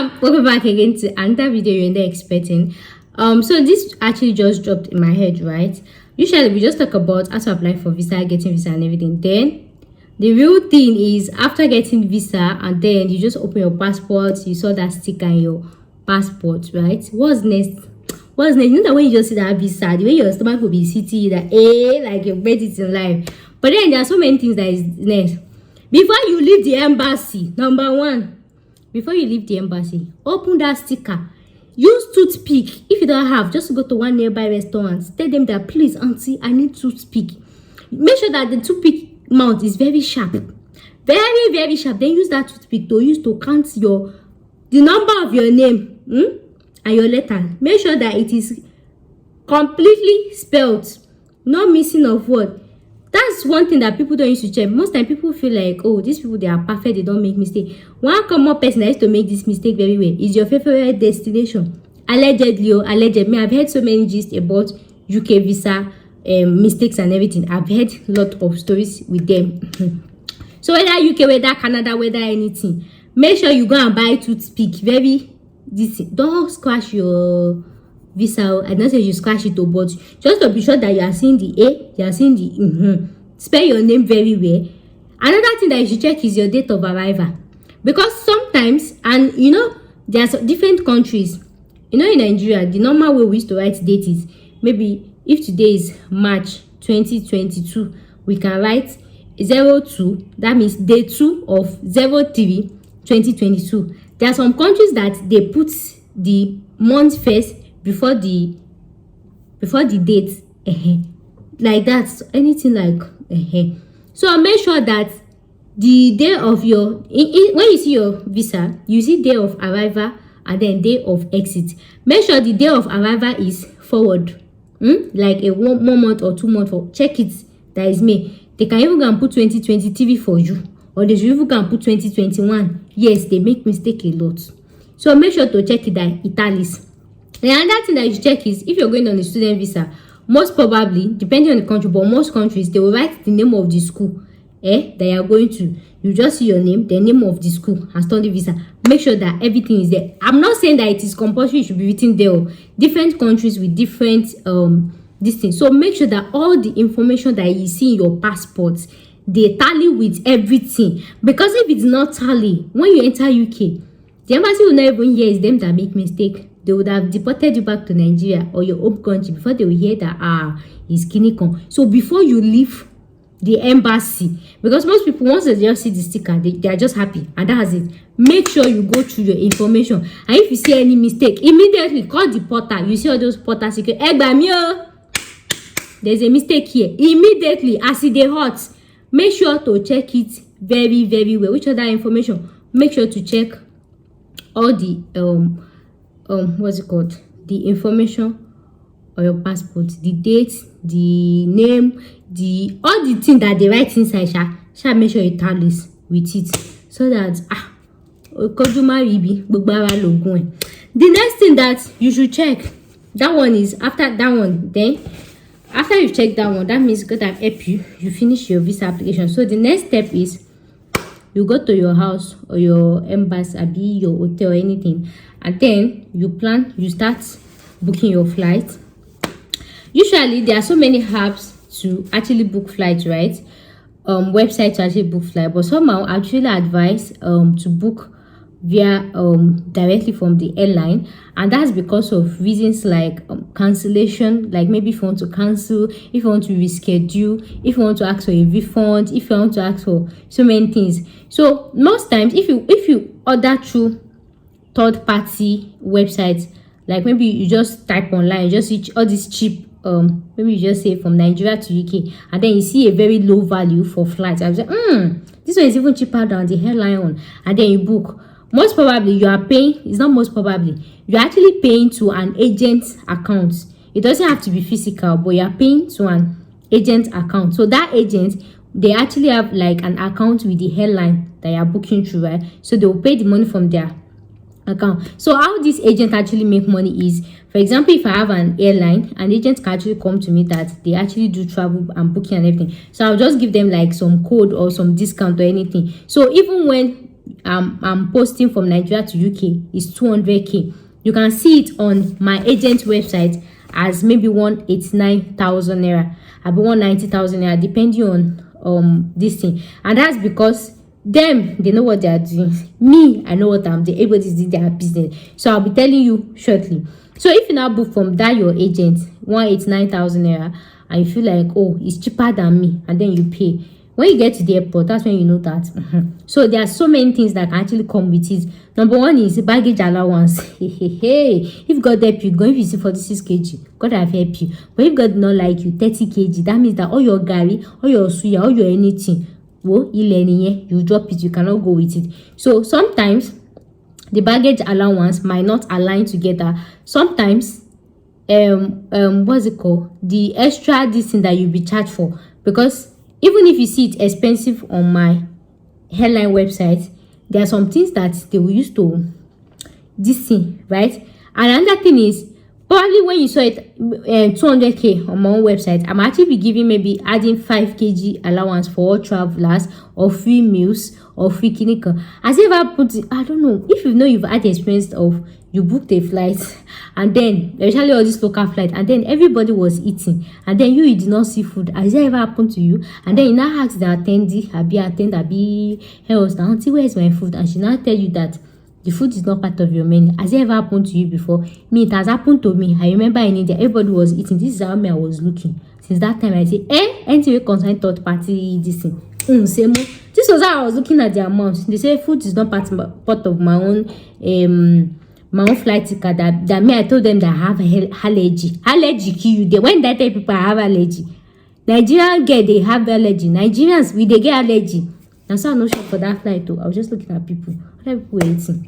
Welcome back again to another video you're not expecting. So this actually just dropped in my head, right? Usually we just talk about how to apply for visa, getting visa and everything. Then the real thing is after getting visa and then you just open your passport, you saw that sticker in your passport, right? What's next? You know that when you just see that visa, the way your stomach will be sitting that like you've made it in life. But then there are so many things that is next. Before you leave the embassy, number one, before you leave the embassy, open that sticker. Use toothpick. If you don't have, just go to one nearby restaurant. Tell them that, please, auntie, I need toothpick. Make sure that the toothpick mouth is very sharp. Very, very sharp. Then use that toothpick to use to count the number of your name and your letter. Make sure that it is completely spelled. No missing of word. That's one thing that people don't used to check. Most time people feel like, oh, these people, they are perfect, they don't make mistake. One common person that used to make this mistake very well is your favorite destination. Allegedly, allegedly. I've heard so many gist about UK visa mistakes and everything. I've heard a lot of stories with them. So whether UK, whether Canada, whether anything, make sure you go and buy toothpick. Don't scratch your visa. I don't say you scratch it, but just to be sure that you are seeing the A, you are seeing the spell your name very well. Another thing that you should check is your date of arrival, because sometimes, and you know, there's different countries. You know, in Nigeria, the normal way we used to write date is maybe if today is March 2022, we can write 02. That means day 2 of 03 2022. There are some countries that they put the month first before the date, like that. So anything like so make sure that the day of your when you see your visa, you see day of arrival and then day of exit. Make sure the day of arrival is forward, like a 1 month or 2 months. For check it that is May. They can even go and put 2023 for you, or they should even go and put 2021. Yes, they make mistake a lot, so make sure to check it that italics. The other thing that you should check is if you're going on a student visa, most probably, depending on the country, but most countries, they will write the name of the school that you are going to. You just see your name, the name of the school, and study visa. Make sure that everything is there. I'm not saying that it is compulsory, it should be written there. Different countries with different this thing. So make sure that all the information that you see in your passport, they tally with everything. Because if it's not tally, when you enter UK, the embassy will not even hear it's them that make mistake. They would have deported you back to Nigeria or your home country before they will hear that it's Kinikon. So before you leave the embassy, because most people, once they just see the sticker, they are just happy and that's it. Make sure you go through your information, and if you see any mistake, immediately call the porter. You see all those porter secret, there's a mistake here. Immediately, as it is hot, make sure to check it very, very well. Which other information? Make sure to check all the what's it called, the information on your passport, the date, the name, all the things that they write inside. Shall make sure you tallies with it, so that the next thing that you should check, that one is after that one. Then after you check that one, that means God have helped you finish your visa application. So the next step is you go to your house or your embassy, your hotel or anything, and then you start booking your flight. Usually there are so many apps to actually book flights, right? Websites to actually book flight, but somehow I actually advise to book via directly from the airline, and that's because of reasons like cancellation, like maybe if you want to cancel, if you want to reschedule, if you want to ask for a refund, if you want to ask for so many things. So most times if you order through third party websites, like maybe you just type online, you just see all these cheap maybe you just say from Nigeria to UK, and then you see a very low value for flights. I was like, this one is even cheaper than the airline one, and then you book. Most probably you are paying, it's not most probably, you're actually paying to an agent account. It doesn't have to be physical, but you're paying to an agent account. So that agent, they actually have like an account with the airline that you're booking through, right? So they will pay the money from their account. So how this agent actually make money is, for example, if I have an airline, an agent can actually come to me that they actually do travel and booking and everything. So I'll just give them like some code or some discount or anything. So even when I'm posting from Nigeria to UK is 200k. You can see it on my agent website as maybe 189,000 naira, about 190,000 naira, depending on this thing. And that's because them, they know what they are doing. Me, I know what I'm doing. Everybody's doing their business. So I'll be telling you shortly. So if you now book from that your agent 189,000 naira, and you feel like, oh, it's cheaper than me, and then you pay, when you get to the airport, that's when you know that. So there are so many things that can actually come with it. Number one is baggage allowance. If God help you, going if you see 46 kg, God have helped you. But if God did not like you, 30 kg, that means that all your gari, all your suya, all your anything, you drop it, you cannot go with it. So sometimes the baggage allowance might not align together. Sometimes what's it called, the extra this thing that you'll be charged for, because even if you see it expensive on my airline website, there are some things that they will use to this thing, right? And another thing is, probably when you saw it 200k on my own website, I'm actually be giving maybe adding 5 kg allowance for all travelers, or free meals, or free clinical. As if I put it, I don't know if you know, you've had the experience of you booked a flight, and then especially all this local flight, and then everybody was eating, and then you did not see food. Has it ever happened to you? And then you now ask the attendee, hey, auntie, where is my food? And she now tell you that the food is not part of your menu. Has it ever happened to you before? Me, it has happened to me. I remember in India, everybody was eating. This is how me I was looking. Since that time, I say, anything concern third party this thing. Same. This was how I was looking at the amount. They say food is not part of my own flight ticket. That me, I told them that I have allergy. Allergy kill you. They when that tell people I have allergy. Nigerian girl, they have allergy. Nigerians, they get allergy. And so I'm not sure for that flight too. I was just looking at people. Other people were eating.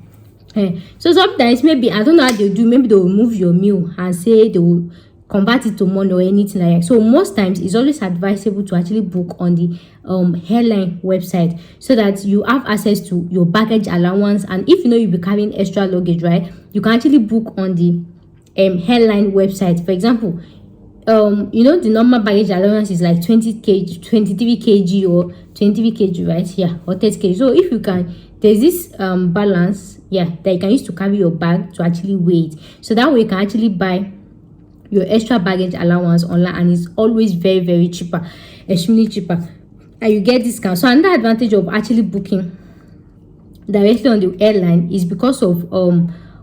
So sometimes maybe I don't know how they do. Maybe they will move your meal and say they will convert it to money or anything like that. So most times it's always advisable to actually book on the airline website, so that you have access to your baggage allowance. And if you know you'll be carrying extra luggage, right, you can actually book on the airline website. For example, you know, the normal baggage allowance is like 20 kg, 23 kg, or 23 kg, right? Yeah, or 30 kg. So if you can, there's this balance, yeah, that you can use to carry your bag to actually weigh it. So that way you can actually buy your extra baggage allowance online, and it's always very, very cheaper, extremely cheaper, and you get discount. So another advantage of actually booking directly on the airline is because of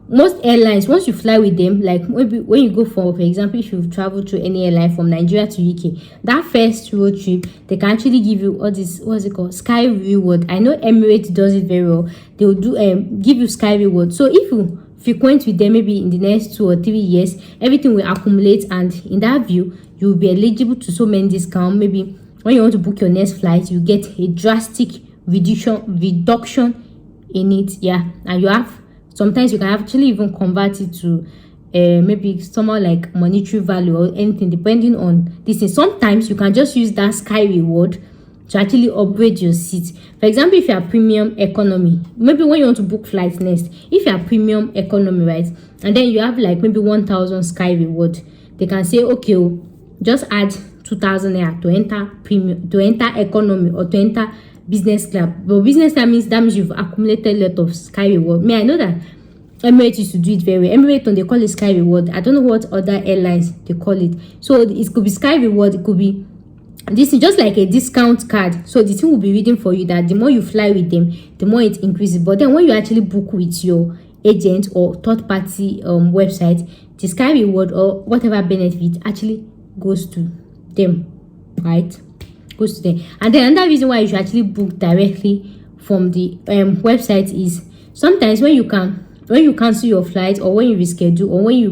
most airlines, once you fly with them, like maybe when you go for example, if you travel to any airline from Nigeria to UK, that first road trip, they can actually give you all this, what's it called, sky reward. I know Emirates does it very well. They will do give you sky reward. So if you frequent with them maybe in the next 2 or 3 years, everything will accumulate, and in that view you will be eligible to so many discounts. Maybe when you want to book your next flight, you get a drastic reduction in it, yeah. And you have, sometimes you can actually even convert it to maybe someone like monetary value or anything, depending on this thing. Sometimes you can just use that sky reward to actually upgrade your seat. For example, if you are premium economy, maybe when you want to book flights next, if you are premium economy, right, and then you have like maybe 1,000 sky reward, they can say, okay, just add 2,000 naira to enter premium, to enter economy, or to enter business class. But business class means you've accumulated a lot of sky reward. I know that Emirates used to do it very well. Emirates, when they call it sky reward, I don't know what other airlines they call it. So it could be sky reward, it could be, this is just like a discount card. So the thing will be reading for you that the more you fly with them, the more it increases. But then when you actually book with your agent or third party website, the sky reward or whatever benefit actually goes to them, right? Goes to them. And then another reason why you should actually book directly from the website is sometimes when you cancel your flight, or when you reschedule, or when you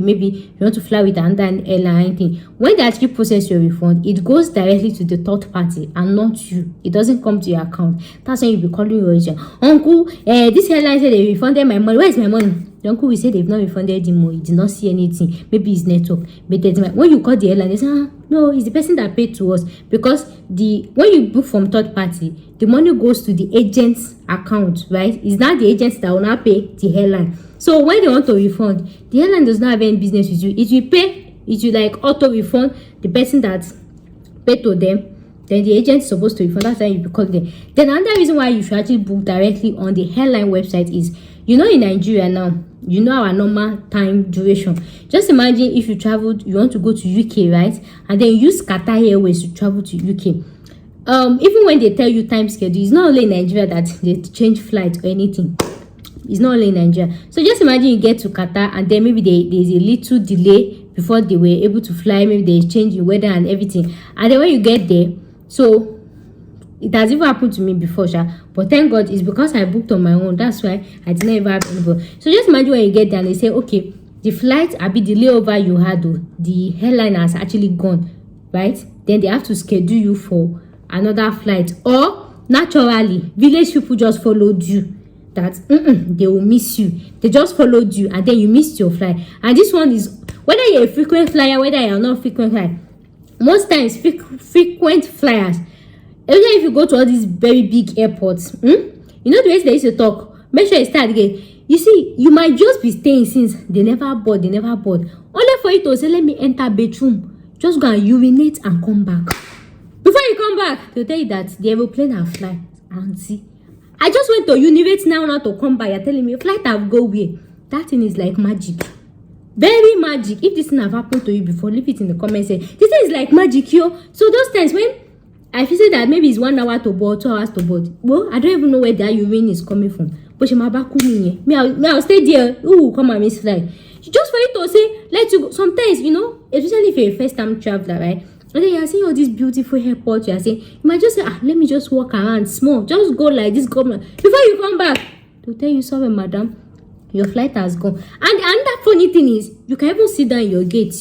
want to fly with another airline thing, when they actually process your refund, it goes directly to the third party and not you. It doesn't come to your account. That's when you'll be calling your agent, uncle, this airline said they refunded my money. Where is my money? The uncle will say they've not refunded him more. He did not see anything. Maybe it's network. But when you call the airline, they say, no, it's the person that paid to us. Because when you book from third party, the money goes to the agent's account, right? It's not the agent that will not pay the airline. So when they want to refund, the airline does not have any business with you. It will like auto refund the person that paid to them then the agent is supposed to inform. That's why you be calling them. Then another reason why you should actually book directly on the airline website is, in Nigeria now, our normal time duration. Just imagine if you traveled, you want to go to UK, right? And then you use Qatar Airways to travel to UK. Even when they tell you time schedule, it's not only in Nigeria that they change flight or anything. It's not only in Nigeria. So just imagine you get to Qatar and then maybe there's a little delay before they were able to fly. Maybe they change the weather and everything. And then when you get there, so it has even happened to me before, but thank God it's because I booked on my own. That's why I did not ever happen before. So just imagine when you get there and they say, okay, the flight the layover you had, the airline has actually gone, right? Then they have to schedule you for another flight, or naturally village people just followed you, that they will miss you. They just followed you and then you missed your flight. And this one is whether you're a frequent flyer, whether you're not frequent flyer. Most times frequent flyers, even if you go to all these very big airports, the way they used to talk, make sure you start again. You see, you might just be staying since they never board. Only for you to say, let me enter bedroom, just go and urinate and come back. Before you come back, they'll tell you that the aeroplane have fly. And see, I just went to urinate now to come back. You're telling me flight have go where? That thing is like magic. Very magic. If this thing have happened to you before, leave it in the comments. This thing is like magic, yo. So those times when I feel say that maybe it's 1 hour to board, 2 hours to board. Well, I don't even know where that urine is coming from. But I'll stay there. Ooh, come and miss flight. Just for you to say, let you go. Sometimes, especially if you're a first time traveler, right? And then you're seeing all these beautiful airports, you're saying, you might just say, let me just walk around small. Just go like this, government. Before you come back, they'll tell you, sorry, madam, your flight has gone. And another funny thing is, you can even sit down in your gate,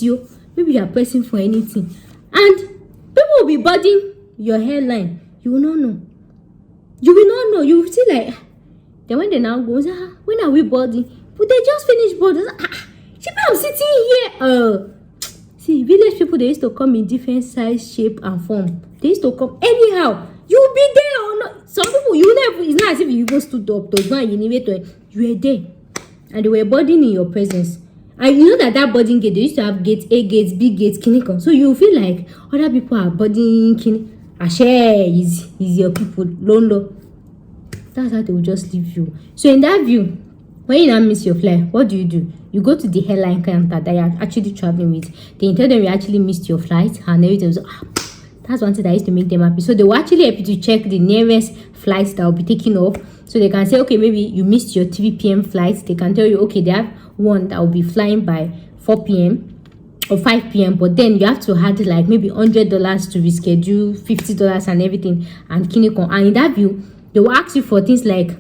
maybe you're pressing for anything. And people will be boarding your airline. You will not know. You will see like, then when they now go, when are we boarding? But they just finished boarding. I'm sitting here. See, village people, they used to come in different size, shape, and form. They used to come anyhow. You'll be there or not. Some people, it's not as if you even stood up to go and you were there. And they were boarding in your presence. And you know that boarding gate, they used to have gates, A gates, B gates, Kinikon. So you feel like other people are boarding Kini. Share is your people, Londo. That's how they will just leave you. So in that view, when you now miss your flight, what do? You go to the airline counter that you're actually traveling with. Then you tell them you actually missed your flight, and everything was that's one thing that used to make them happy. So they will actually help you to check the nearest flights that will be taken off. So they can say, okay, maybe you missed your 3 p.m. flight. They can tell you, okay, they have one that will be flying by 4 p.m. or 5 p.m. But then you have to add like maybe $100 to reschedule, $50 and everything. And Kinikon. And in that view, they will ask you for things like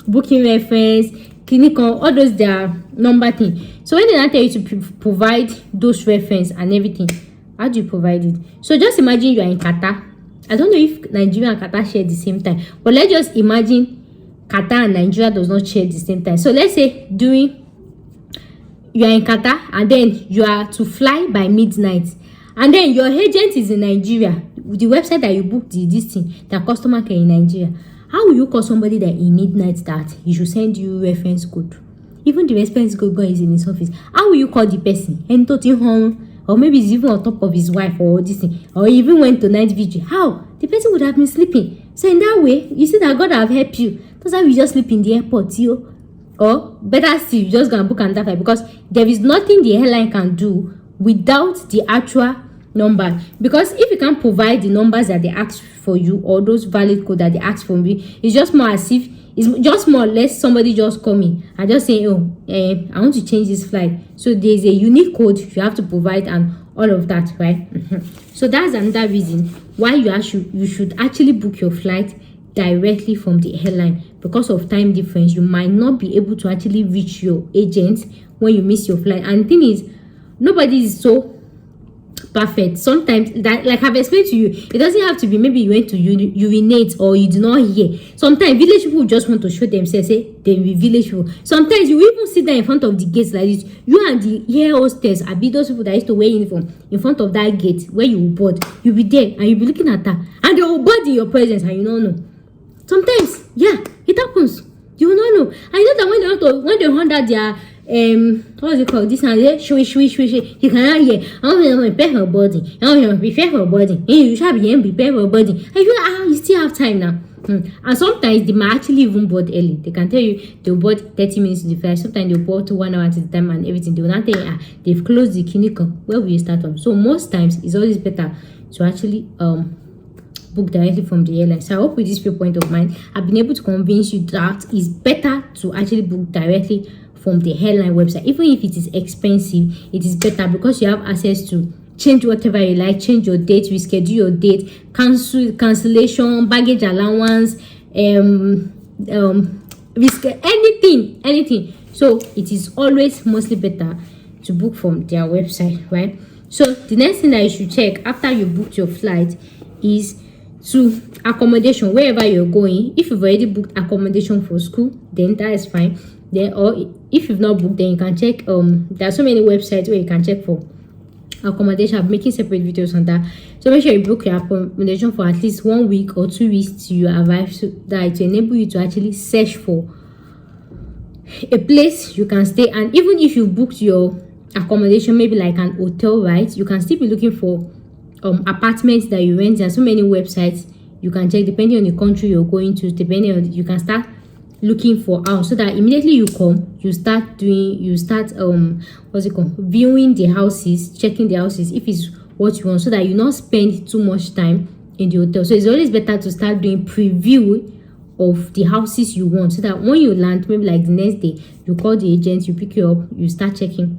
booking reference, Kinikon, all those their number thing. So when they now tell you to provide those reference and everything, how do you provide it? So just imagine you are in Qatar. I don't know if Nigeria and Qatar share the same time, but let's just imagine Qatar and Nigeria does not share the same time. So let's say you are in Qatar and then you are to fly by midnight, and then your agent is in Nigeria. The website that you booked this thing, the customer care in Nigeria. How will you call somebody that in midnight that he should send you reference code? Even the reference code guy is in his office. How will you call the person? And home, or maybe he's even on top of his wife or this thing, or even went to night vigil. How? The person would have been sleeping. So in that way, you see that God have helped you. That's how you just sleep in the airport, or better still, you just go and book another flight, because there is nothing the airline can do without the actual number. Because if you can't provide the numbers that they ask for you, or those valid code that they ask from you, it's just more as if it's just more or less somebody just coming and just saying, I want to change this flight. So there's a unique code you have to provide and all of that, right? So that's another reason why you should actually book your flight directly from the airline. Because of time difference, you might not be able to actually reach your agent when you miss your flight. And the thing is, nobody is so perfect. Sometimes, that, like I've explained to you, it doesn't have to be maybe you went to urinate or you do not hear. Sometimes village people just want to show themselves, say they will village people. Sometimes you even sit there in front of the gates like this. You and the air hostess, I be those people that used to wear uniform in front of that gate where you will board. You'll be there and you'll be looking at her, and they will board in your presence and you don't know. Sometimes, yeah, it happens. You will not know. I know that when they under their what's it called? This one, you cannot hear. I don't prepare for boarding. I don't prepare for boarding. You should be prepare for boarding. And you still have time now. And sometimes they might actually even board early. They can tell you they'll board 30 minutes to the flight. Sometimes they'll board to 1 hour to the time and everything. They will not tell you, they've closed the clinic. Where will you start from? So most times it's always better to actually book directly from the airline. So I hope with this viewpoint of mine, I've been able to convince you that it's better to actually book directly from the airline website. Even if it is expensive, it is better because you have access to change whatever you like, change your date, reschedule your date, cancellation, baggage allowance, anything. So it is always mostly better to book from their website, right? So the next thing that you should check after you booked your flight is to accommodation wherever you're going. If you've already booked accommodation for school, then that is fine. Then, or if you've not booked, then you can check. There are so many websites where you can check for accommodation. I'm making separate videos on that. So make sure you book your accommodation for at least 1 week or 2 weeks till you arrive, so that it will enable you to actually search for a place you can stay. And even if you booked your accommodation, maybe like an hotel, right, you can still be looking for apartments that you rent. There are so many websites you can check depending on the country you're going to. Depending on, you can start looking for house, so that immediately you come, you start viewing the houses, checking the houses if it's what you want, so that you not spend too much time in the hotel. So it's always better to start doing preview of the houses you want, so that when you land, maybe like the next day, you call the agent, you pick you up, you start checking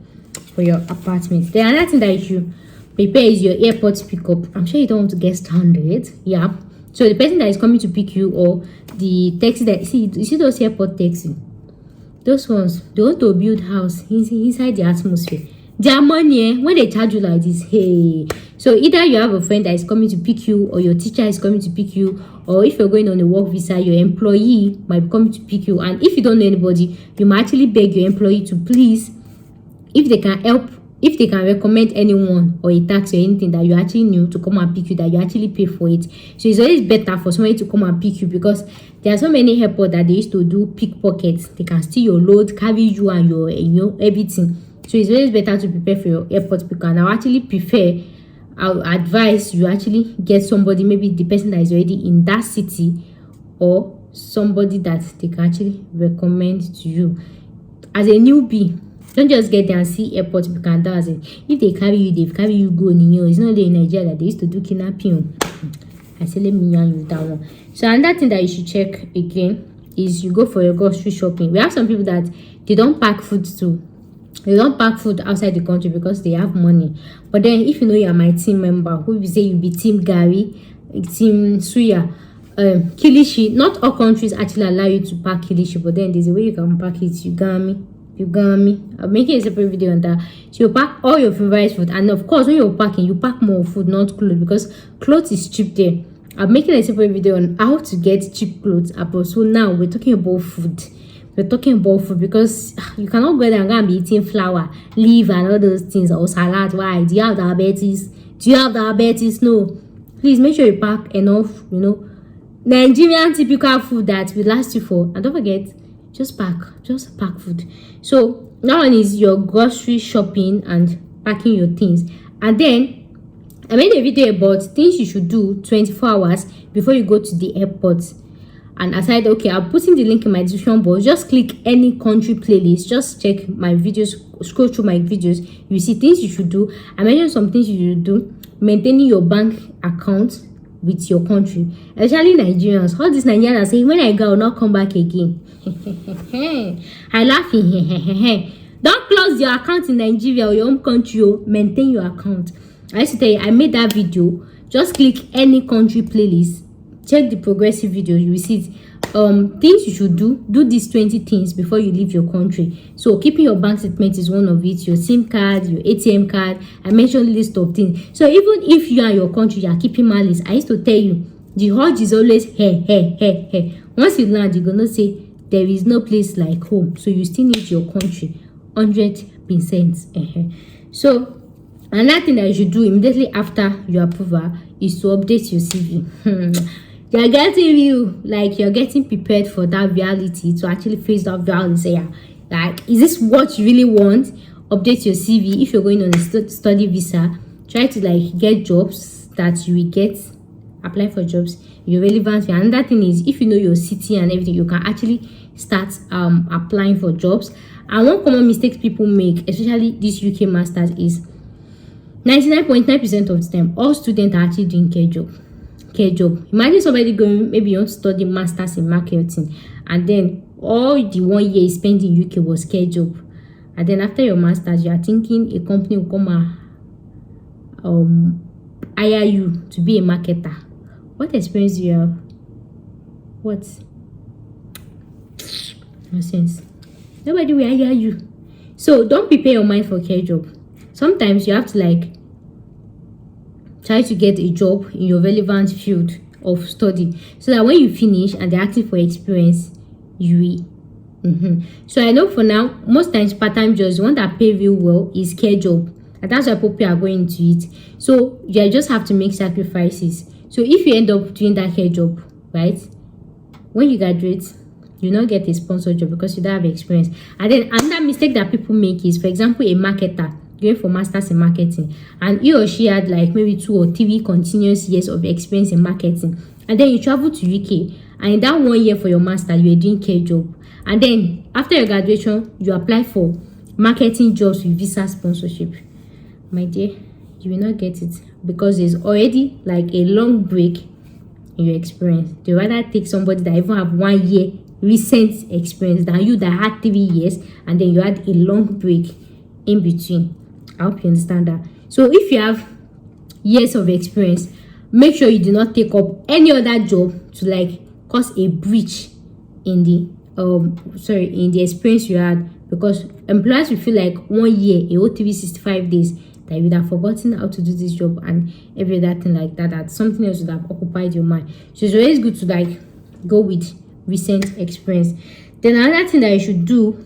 for your apartment. The other thing that you should prepare is your airport pickup. I'm sure you don't want to get stranded. Yeah, so the person that is coming to pick you, or the taxi that you see those airport taxi, those ones, they want to build house inside the atmosphere. Their money, when they charge you like this, hey. So either you have a friend that is coming to pick you, or your teacher is coming to pick you, or if you're going on a work visa, your employee might be coming to pick you. And if you don't know anybody, you might actually beg your employee to please, if they can help, if they can recommend anyone or a taxi or anything that you actually knew to come and pick you, that you actually pay for it. So it's always better for somebody to come and pick you, because there are so many airports that they used to do pickpockets. They can steal your load, carry you and your everything. So it's always better to prepare for your airport picker. And I would advise you actually get somebody, maybe the person that is already in that city, or somebody that they can actually recommend to you. As a newbie, don't just get there and see airport picker and that's it. If they carry you go Nino. It's not there in Nigeria that they used to do kidnapping. I say let me yarn you that one. So another thing that you should check again is you go for your grocery shopping. We have some people that they don't pack food too. They don't pack food outside the country because they have money. But then if you know you're my team member, who will say you be team Gary, team Suya, Kilishi. Not all countries actually allow you to pack Kilishi, but then there's a way you can pack it. You got me. I'm making a separate video on that. So you pack all your favorite food, and of course when you're packing, you pack more food, not clothes, because clothes is cheap there. I'm making a separate video on how to get cheap clothes. So now we're talking about food. Because you cannot go there and go and be eating flour, leaf and all those things, or salad. Why? Do you have diabetes? No. Please make sure you pack enough, Nigerian typical food that will last you for. And don't forget, just pack food. So that one is your grocery shopping and packing your things. And then I made a video about things you should do 24 hours before you go to the airport. And aside, okay, I'll put in the link in my description box. Just click any country playlist. Just check my videos, scroll through my videos. You see things you should do. I mentioned some things you should do. Maintaining your bank account with your country, especially Nigerians. All these Nigerians are saying, when I go, I'll not come back again. I laugh. Don't close your account in Nigeria or your home country. Maintain your account. I used to tell you, I made that video. Just click any country playlist. Check the progressive video. You will see it. Things you should do these 20 things before you leave your country. So keeping your bank statement is one of it. Your SIM card, your ATM card. I mentioned list of things. So even if you are in your country, you are keeping my list. I used to tell you, the urge is always hey. Once you land, you're gonna say there is no place like home. So you still need your country 100%. So another thing that you should do immediately after your approval is to update your CV. You're getting you, like you're getting prepared for that reality, to actually face that reality. Say, yeah, Like, is this what you really want? Update your CV. If you're going on a study visa, try to like get jobs that you will get. Apply for jobs you're relevant. And another thing is, if you know your city and everything, you can actually start applying for jobs. And one common mistake people make, especially this UK masters, is 99.9% of the time all students are actually doing care job. Imagine somebody going, maybe you want to study masters in marketing, and then all the 1 year you spent in UK was care job. And then after your masters, you are thinking a company will come and hire you to be a marketer. What experience do you have? What? No sense. Nobody will hire you. So don't prepare your mind for care job. Sometimes you have to like try to get a job in your relevant field of study, so that when you finish and they're asking for experience, you will. So I know for now, most times part-time jobs, the one that pay real well is care job, and that's why people are going into it. So you just have to make sacrifices. So if you end up doing that care job, right, when you graduate, you not get a sponsor job because you don't have experience. And then another mistake that people make is, for example, a marketer going for masters in marketing, and he or she had like maybe 2 or 3 continuous years of experience in marketing, and then you travel to UK, and in that 1 year for your master you are doing care job, and then after your graduation you apply for marketing jobs with visa sponsorship. My dear, you will not get it, because there's already like a long break in your experience. They rather take somebody that even have 1 year recent experience than you that had 3 years and then you had a long break in between. I hope you understand that. So if you have years of experience, make sure you do not take up any other job to like cause a breach in the in the experience you had, because employers will feel like 1 year, a whole 365 days, that you would have forgotten how to do this job and every other thing like that, that something else would have occupied your mind. So it's always good to like go with recent experience. Then another thing that you should do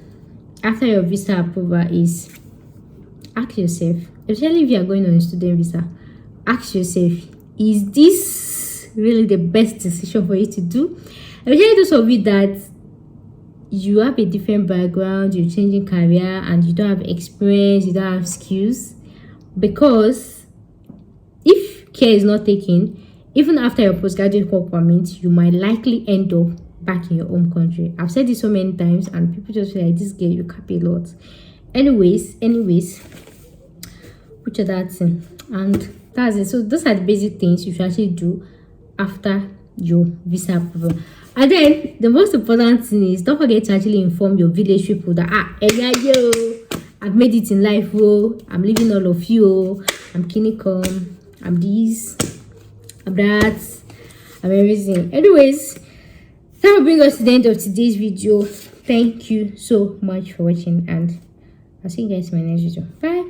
after your visa approval is ask yourself, especially if you are going on a student visa, ask yourself, is this really the best decision for you to do? Especially those of you that you have a different background, you're changing career, and you don't have experience, you don't have skills. Because if care is not taken, even after your postgraduate work permit, you might likely end up back in your home country. I've said this so many times, and people just feel like, this girl, you cap a lot. Anyways, which are that thing, and that's it. So those are the basic things you should actually do after your visa approval. And then the most important thing is, don't forget to actually inform your village people that I've made it in life, I'm leaving all of you, I'm Kinicom, I'm this, I'm that, I'm everything. Anyways, that will bring us to the end of today's video. Thank you so much for watching, and I'll see you guys in my next video. Bye.